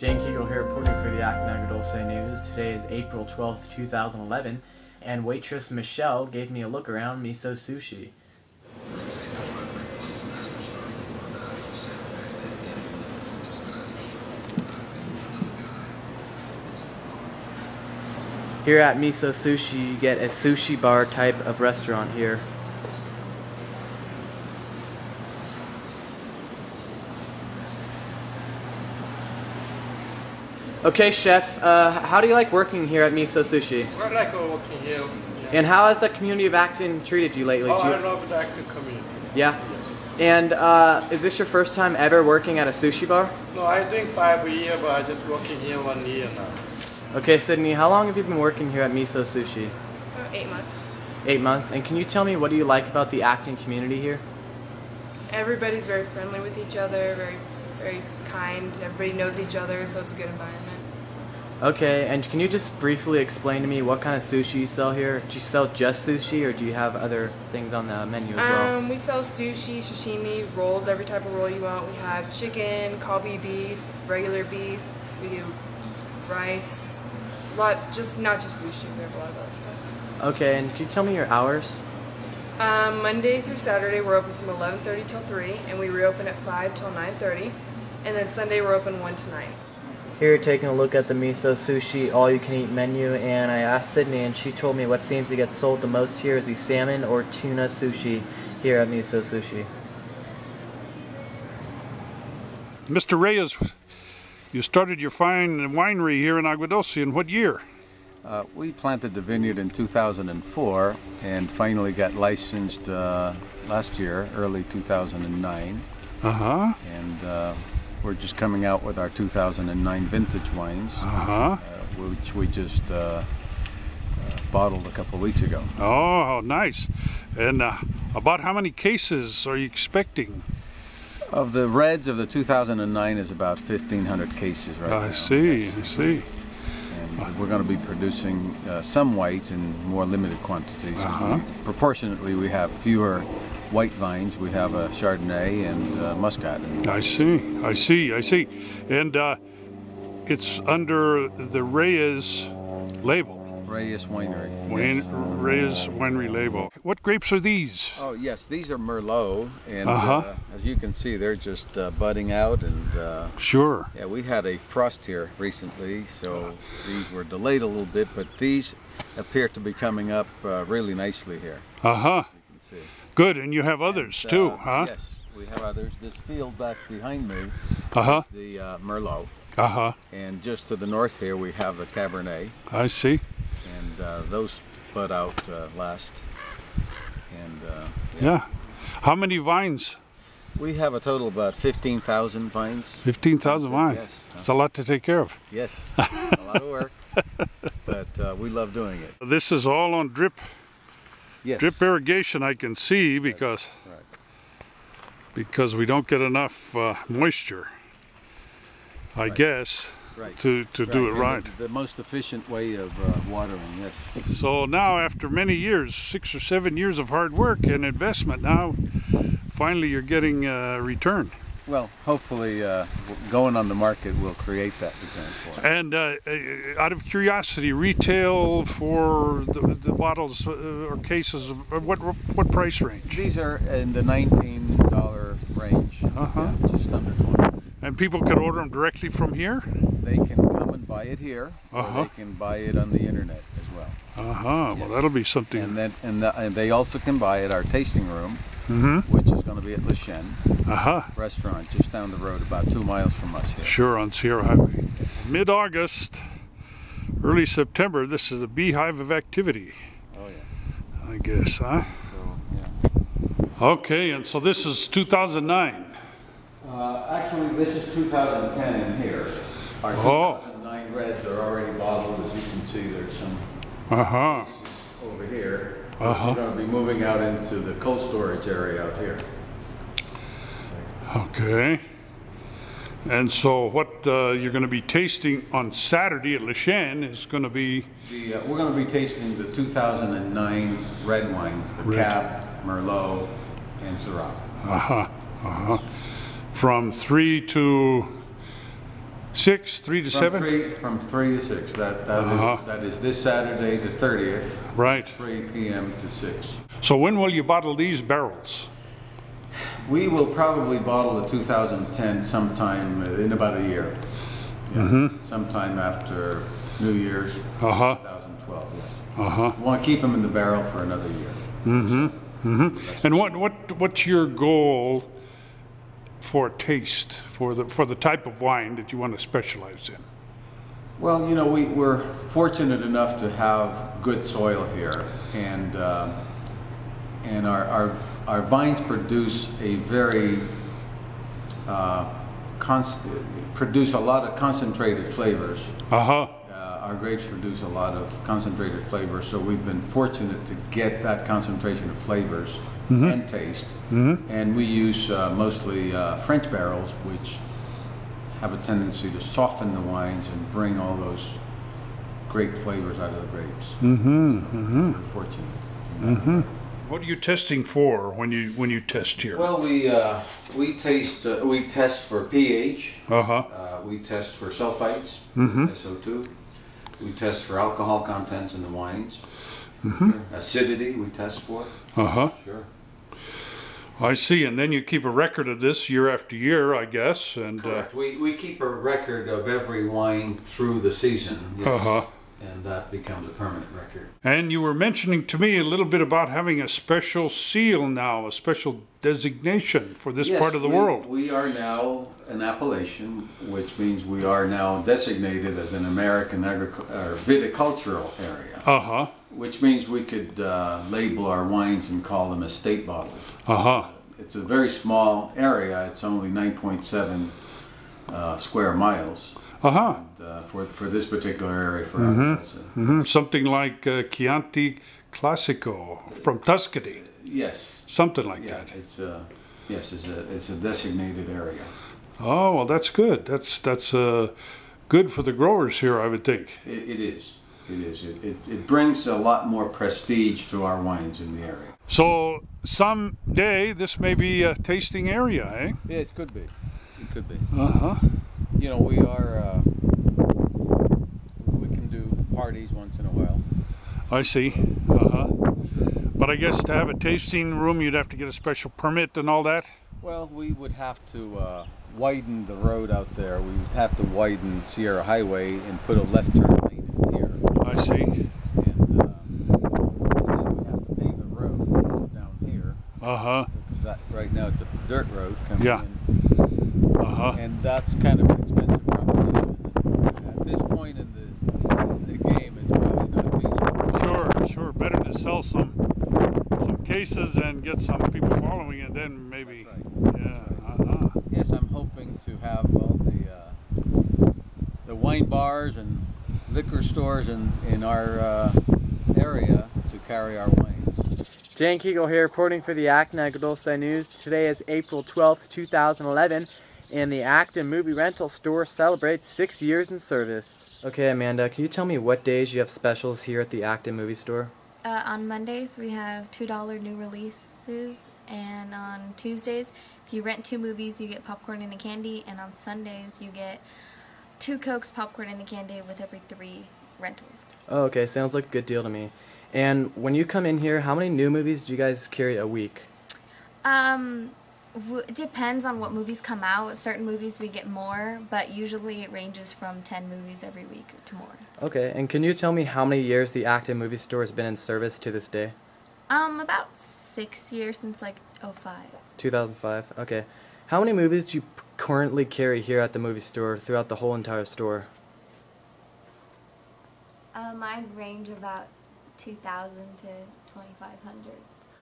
Dane Kigerl here reporting for the Acton Agua Dulce News. Today is April 12th, 2011, and waitress Michelle gave me a look around Miso Sushi. Here at Miso Sushi, you get a sushi bar type of restaurant here. Okay, chef, how do you like working here at Miso Sushi? I like working here. Yeah. And how has the community of Acton treated you lately? I love the Acton community. Yeah? Yes. And is this your first time ever working at a sushi bar? No, I think 5 years, but I just working here 1 year now. Okay, Sydney, how long have you been working here at Miso Sushi? 8 months. 8 months. And can you tell me what do you like about the Acton community here? Everybody's very friendly with each other, very kind. Everybody knows each other, so it's a good environment. Okay, and can you just briefly explain to me what kind of sushi you sell here? Do you sell just sushi, or do you have other things on the menu as well? We sell sushi, sashimi, rolls, every type of roll you want. We have chicken, Kobe beef, regular beef. We do rice, not just sushi. We have a lot of other stuff. Okay, and can you tell me your hours? Monday through Saturday we're open from 11:30 till 3, and we reopen at 5 till 9:30, and then Sunday we're open 1 to 9. Here, taking a look at the Miso Sushi all-you-can-eat menu, and I asked Sydney, and she told me what seems to get sold the most here is the salmon or tuna sushi here at Miso Sushi. Mr. Reyes, you started your fine winery here in Agua Dulce in what year? We planted the vineyard in 2004 and finally got licensed last year, early 2009. Uh-huh. And we're just coming out with our 2009 vintage wines, which we just bottled a couple of weeks ago. Oh, nice. And about how many cases are you expecting? Of the reds of the 2009 is about 1,500 cases right now. I see, I see. And we're going to be producing some whites in more limited quantities. Proportionately, we have fewer white vines. We have a Chardonnay and Muscat. I see, I see, I see. And it's under the Reyes label. Reyes Winery. Reyes Winery label. What grapes are these? Oh yes, these are Merlot, and as you can see, they're just budding out. And sure. Yeah, we had a frost here recently, so these were delayed a little bit, but these appear to be coming up really nicely here. You can see. Good, and you have others too, huh? Yes, we have others. This field back behind me is the Merlot. And just to the north here, we have the Cabernet. I see. And those bud out last. And yeah. How many vines? We have a total of about 15,000 vines. 15,000 vines. Yes. It's a lot to take care of. Yes, a lot of work, but we love doing it. This is all on drip. Yes. Drip irrigation, I can see, because we don't get enough moisture, I guess, to do it right. The most efficient way of watering, yes. So now, after many years, 6 or 7 years of hard work and investment, now finally you're getting a return. Well, hopefully going on the market will create that return for us. And out of curiosity, retail for the bottles or cases, what price range? These are in the $19 range, yeah, just under 20. And people can order them directly from here? They can come and buy it here, or they can buy it on the internet as well. Well, that'll be something. And they also can buy at our tasting room, which is going to be at Le Chene Restaurant, just down the road, about 2 miles from us here. Sure, on Sierra Highway. Mid-August, early September, this is a beehive of activity. Oh yeah. I guess, huh? So, yeah. Okay, and so this is 2009. Actually, this is 2010 in here. Our 2009 reds are already bottled. As you can see, there's some over here. We're going to be moving out into the cold storage area out here. Okay. And so what you're going to be tasting on Saturday at Le Chene is going to be... we're going to be tasting the 2009 red wines, the Cab, Merlot, and Syrah. From 3 to 6, 3 to 7? From 3 to 6. That is this Saturday, the 30th. Right. 3 p.m. to 6. So when will you bottle these barrels? We will probably bottle the 2010 sometime in about a year. Yeah. Sometime after New Year's 2012, yes. We want to keep them in the barrel for another year. And what's your goal for taste, for the type of wine that you want to specialize in? Well, you know, we're fortunate enough to have good soil here, and our vines produce a very produce a lot of concentrated flavors. Our grapes produce a lot of concentrated flavors, so we've been fortunate to get that concentration of flavors and taste. And we use mostly French barrels, which have a tendency to soften the wines and bring all those great flavors out of the grapes. We're fortunate. What are you testing for when you test here? Well, we test for pH. We test for sulfites, SO2. We test for alcohol contents in the wines. Acidity we test for. Sure. I see, and then you keep a record of this year after year, I guess. And correct. We keep a record of every wine through the season. Yes. And that becomes a permanent record. And you were mentioning to me a little bit about having a special seal now, a special designation for this part of the world. We are now an appellation, which means we are now designated as an American viticultural area. Which means we could label our wines and call them estate bottled. It's a very small area. It's only 9.7 square miles. For this particular area for Acton. Something like Chianti Classico from Tuscany. Yes. Something like that. It's a designated area. Oh, well, that's good. That's good for the growers here, I would think. It is. It brings a lot more prestige to our wines in the area. So someday this may be a tasting area, eh? Yeah, it could be. It could be. You know, we can do parties once in a while. I see. But I guess to have a tasting room, you'd have to get a special permit and all that? Well, we would have to widen the road out there. We would have to widen Sierra Highway and put a left turn lane in here. I see. And then we have to pave the road down here. Because right now it's a dirt road coming in. And that's kind of an expensive proposition. At this point in the game, it's probably not feasible. Sure. Better to sell some cases and get some people following it, then maybe. Right. Yeah. Yes, I'm hoping to have all the wine bars and liquor stores in our area to carry our wines. Dane Kigerl here, reporting for the Acton Agua Dulce News. Today is April 12th, 2011. And the Acton Movie Rental Store celebrates 6 years in service. Okay, Amanda, can you tell me what days you have specials here at the Acton Movie Store? On Mondays we have $2 new releases, and on Tuesdays, if you rent 2 movies, you get popcorn and a candy, and on Sundays you get 2 Cokes, popcorn, and a candy with every 3 rentals. Oh, okay, sounds like a good deal to me. And when you come in here, how many new movies do you guys carry a week? It depends on what movies come out. Certain movies we get more, but usually it ranges from 10 movies every week to more. Okay, and can you tell me how many years the Acton Movie Store has been in service to this day? About 6 years, since like 2005. 2005, okay. How many movies do you currently carry here at the movie store throughout the whole entire store? Mine range about 2,000 to 2,500.